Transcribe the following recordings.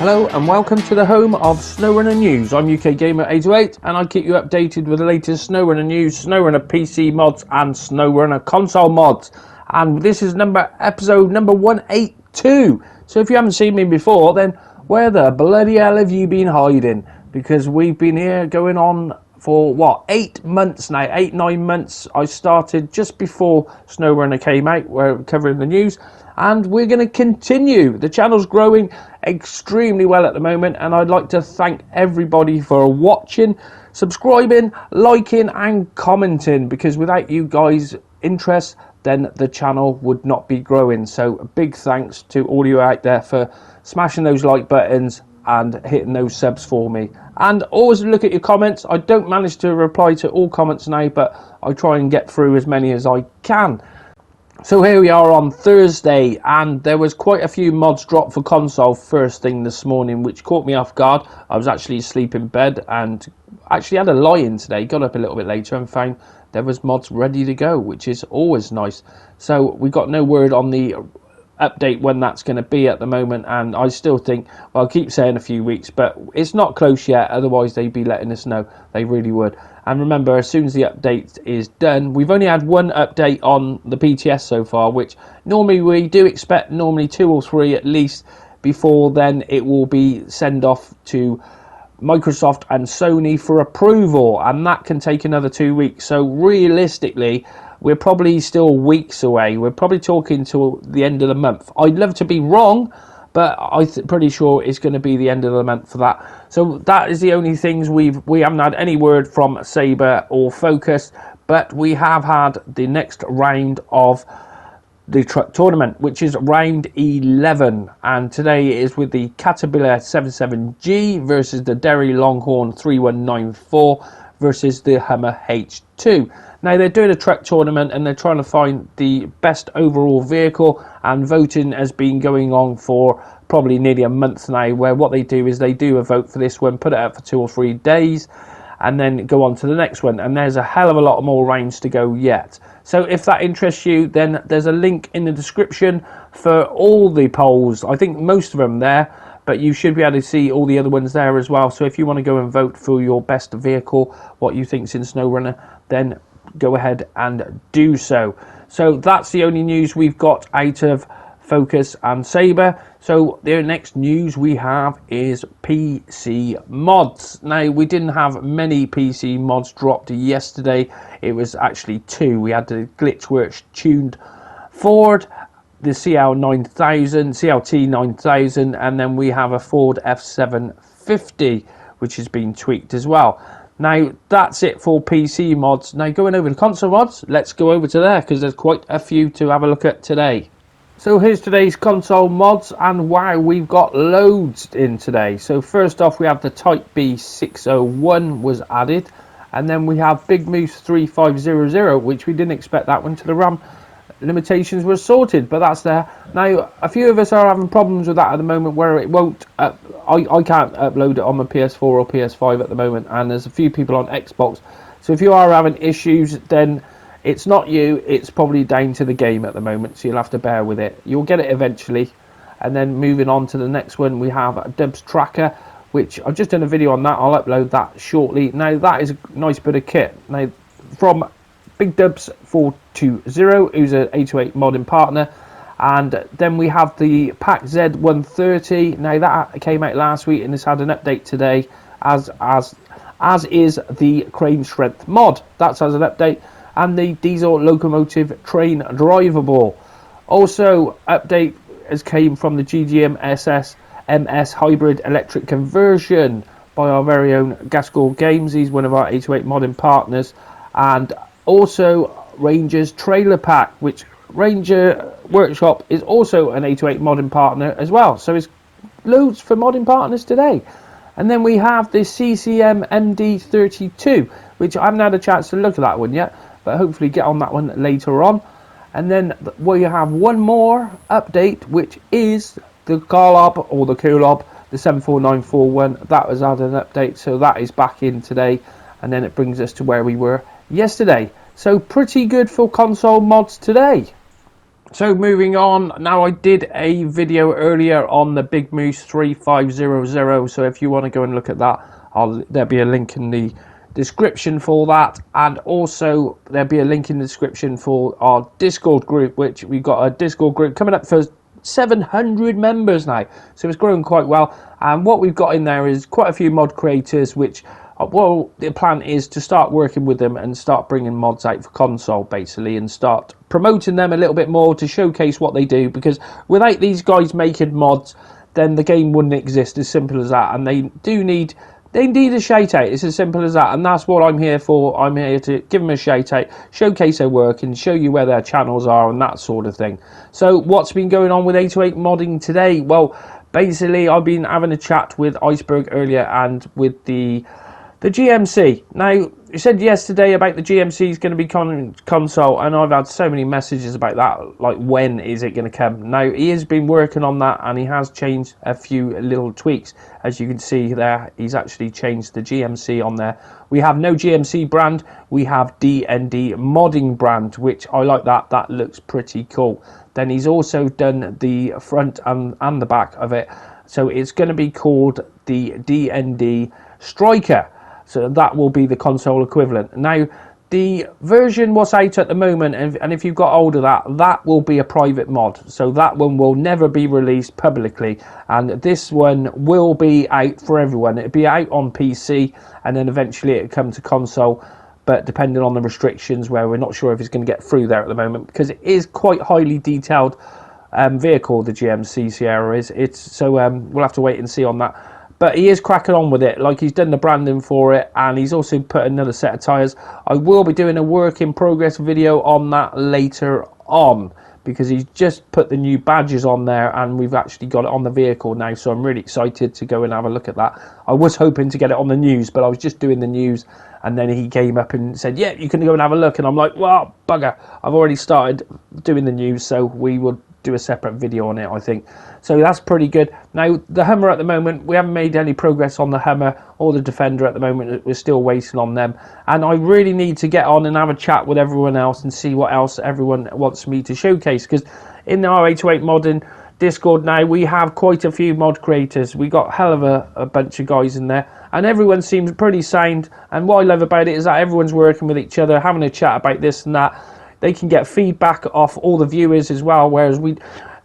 Hello and welcome to the home of Snowrunner News. I'm UK Gamer 808 and I keep you updated with the latest Snowrunner news, Snowrunner PC mods and Snowrunner console mods. And this is episode number 182. So if you haven't seen me before, then where the bloody hell have you been hiding? Because we've been here going on for 8 months now, 9 months. I started just before Snowrunner came out. We're covering the news and we're going to continue. The channel's growing extremely well at the moment and I'd like to thank everybody for watching, subscribing, liking and commenting, because without you guys' interest then the channel would not be growing. So a big thanks to all you out there for smashing those like buttons and hitting those subs for me. And always look at your comments. I don't manage to reply to all comments now, but I try and get through as many as I can. So here we are on Thursday, and there was quite a few mods dropped for console first thing this morning, which caught me off guard. I was actually asleep in bed and actually had a lie-in today. Got up a little bit later and found there was mods ready to go, which is always nice. So we got no word on the update when that's going to be at the moment, and I still think, well, I keep saying a few weeks, but it's not close yet, otherwise they'd be letting us know. They really would. And remember, as soon as the update is done, we've only had one update on the PTS so far, which normally we do expect 2 or 3 at least. Before then it will be sent off to Microsoft and Sony for approval, and that can take another 2 weeks. So realistically we're probably still weeks away. We're probably talking till the end of the month. I'd love to be wrong, but I'm pretty sure it's going to be the end of the month for that. So that is the only things we haven't had any word from Saber or Focus, but we have had the next round of the truck tournament, which is round 11, and today is with the Caterpillar 77G versus the Derry Longhorn 3194 versus the Hummer H2. Now they're doing a truck tournament and they're trying to find the best overall vehicle, and voting has been going on for probably nearly a month now, where what they do is they do a vote for this one, put it out for 2 or 3 days and then go on to the next one, and there's a hell of a lot more rounds to go yet. So if that interests you, then there's a link in the description for all the polls. I think most of them there, but you should be able to see all the other ones there as well. So if you want to go and vote for your best vehicle, what you think's in Snowrunner, then go ahead and do so. So that's the only news we've got out of Focus and Saber. So the next news we have is PC mods. Now we didn't have many PC mods dropped yesterday. It was actually 2. We had the Glitchworks tuned Ford, the CLT 9000, and then we have a Ford F750 which has been tweaked as well. Now that's it for PC mods. Now going over to console mods, let's go over to there because there's quite a few to have a look at today. So here's today's console mods, and wow, we've got loads in today. So first off we have the Type B 601 was added, and then we have Big Moose 3500, which we didn't expect that one to the RAM limitations were sorted, but that's there. Now a few of us are having problems with that at the moment, where it won't I can't upload it on my PS4 or PS5 at the moment, and there's a few people on Xbox. So if you are having issues, then it's not you, it's probably down to the game at the moment, so you'll have to bear with it. You'll get it eventually. And then moving on to the next one, we have a Dubs Tracker, which I've just done a video on that. I'll upload that shortly. Now that is a nice bit of kit. Now from Big Dubs 420, who's an 808 modding partner, and then we have the Pack Z130. Now that came out last week and it's had an update today, as is the Crane Strength mod. That's as an update, and the Diesel Locomotive Train Drivable. Also update has came from the GGM SS MS Hybrid Electric Conversion by our very own Gaskell Games. He's one of our 808 modding partners. And also Ranger's Trailer Pack, which Ranger Workshop is also an 808 modding partner as well. So it's loads for modding partners today. And then we have the CCM MD32, which I haven't had a chance to look at that one yet, but hopefully get on that one later on. And then we have one more update, which is the Carlob or the Kulob, the 74941. That was had an update, so that is back in today, and then it brings us to where we were yesterday. So pretty good for console mods today. So moving on, now I did a video earlier on the Big Moose 3500, so if you want to go and look at that, there'll be a link in the description for that, and also there'll be a link in the description for our Discord group, which we've got a Discord group coming up for 700 members now, so it's growing quite well. And what we've got in there is quite a few mod creators, which well, the plan is to start working with them and start bringing mods out for console basically, and start promoting them a little bit more to showcase what they do, because without these guys making mods, then the game wouldn't exist. As simple as that. And they need a shout out. It's as simple as that, and that's what I'm here for. I'm here to give them a shout out, showcase their work, and show you where their channels are and that sort of thing. So what's been going on with 808 modding today? Well, basically I've been having a chat with Iceberg earlier and with the GMC. Now, you said yesterday about the GMC is going to be console, and I've had so many messages about that, like when is it going to come? Now, he has been working on that, and he has changed a few little tweaks. As you can see there, he's actually changed the GMC on there. We have no GMC brand, we have D&D modding brand, which I like that looks pretty cool. Then he's also done the front and the back of it, so it's going to be called the D&D Striker. So that will be the console equivalent. Now, the version what's out at the moment, and if you've got hold of that, that will be a private mod. So that one will never be released publicly. And this one will be out for everyone. It'll be out on PC, and then eventually it'll come to console. But depending on the restrictions, where we're not sure if it's going to get through there at the moment, because it is quite highly detailed vehicle, the GMC Sierra is. We'll have to wait and see on that. But he is cracking on with it, like he's done the branding for it, and he's also put another set of tyres. I will be doing a work in progress video on that later on, because he's just put the new badges on there, and we've actually got it on the vehicle now, so I'm really excited to go and have a look at that. I was hoping to get it on the news, but I was just doing the news, and then he came up and said, yeah, you can go and have a look, and I'm like, well, bugger, I've already started doing the news, so we will do a separate video on it, I think. So that's pretty good. Now, the Hummer at the moment, we haven't made any progress on the Hummer or the Defender at the moment. We're still waiting on them. And I really need to get on and have a chat with everyone else and see what else everyone wants me to showcase. Because in the R808 modding Discord now, we have quite a few mod creators. We got hell of a bunch of guys in there. And everyone seems pretty sound. And what I love about it is that everyone's working with each other, having a chat about this and that. They can get feedback off all the viewers as well, whereas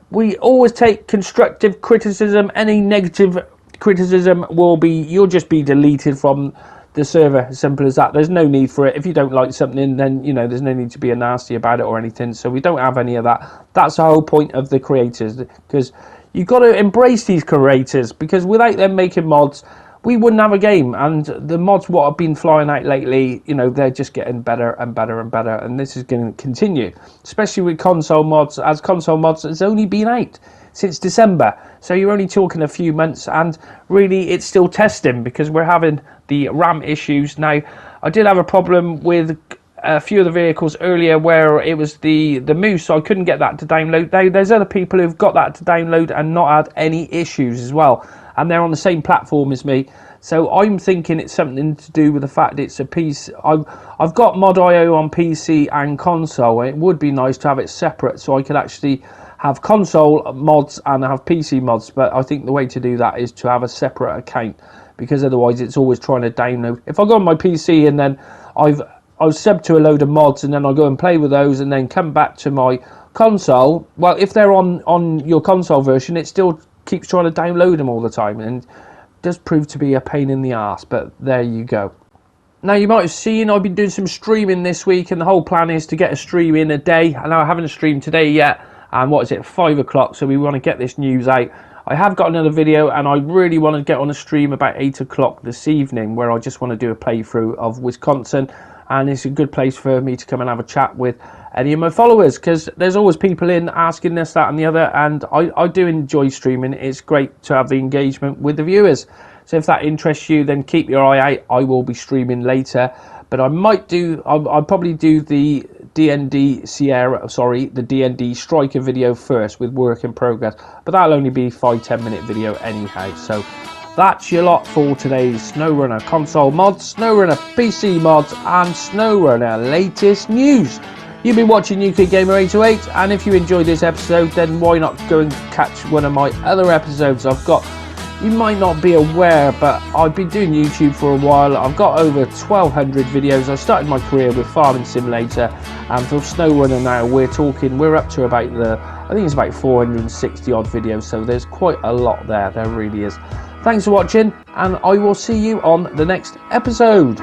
we always take constructive criticism. Any negative criticism you'll just be deleted from the server. Simple as that. There's no need for it. If you don't like something, then there's no need to be nasty about it or anything. So we don't have any of that. That's the whole point of the creators, because you've got to embrace these creators, because without them making mods, we wouldn't have a game. And the mods what have been flying out lately, they're just getting better and better and better, and this is going to continue, especially with console mods, as console mods has only been out since December, so you're only talking a few months, and really it's still testing, because we're having the RAM issues. Now, I did have a problem with a few of the vehicles earlier where it was the Moose, so I couldn't get that to download. There's other people who've got that to download and not had any issues as well, and they're on the same platform as me. So I'm thinking it's something to do with the fact it's a PC. I've got Mod.io on PC and console, and it would be nice to have it separate, so I could actually have console mods and have PC mods. But I think the way to do that is to have a separate account, because otherwise it's always trying to download. If I go on my PC and then I've subbed to a load of mods, and then I go and play with those and then come back to my console, well, if they're on your console version, it still keeps trying to download them all the time, and does prove to be a pain in the arse. But there you go. Now, you might have seen I've been doing some streaming this week, and the whole plan is to get a stream in a day. I know I haven't streamed today yet, and what is it, 5 o'clock, so we want to get this news out. I have got another video, and I really want to get on a stream about 8 o'clock this evening, where I just want to do a playthrough of Wisconsin, and it's a good place for me to come and have a chat with any of my followers, because there's always people in asking this, that and the other, and I do enjoy streaming. It's great to have the engagement with the viewers. So if that interests you, then keep your eye out. I will be streaming later, but I'll probably do the D&D Striker video first with work in progress, but that'll only be 5-10 minute video anyhow. So that's your lot for today's SnowRunner console mods, SnowRunner PC mods, and SnowRunner latest news. You've been watching UK Gamer 808, and if you enjoyed this episode, then why not go and catch one of my other episodes I've got. You might not be aware, but I've been doing YouTube for a while. I've got over 1,200 videos. I started my career with Farming Simulator, and for Snowrunner now, we're up to about I think it's about 460 odd videos, so there's quite a lot there really is. Thanks for watching, and I will see you on the next episode.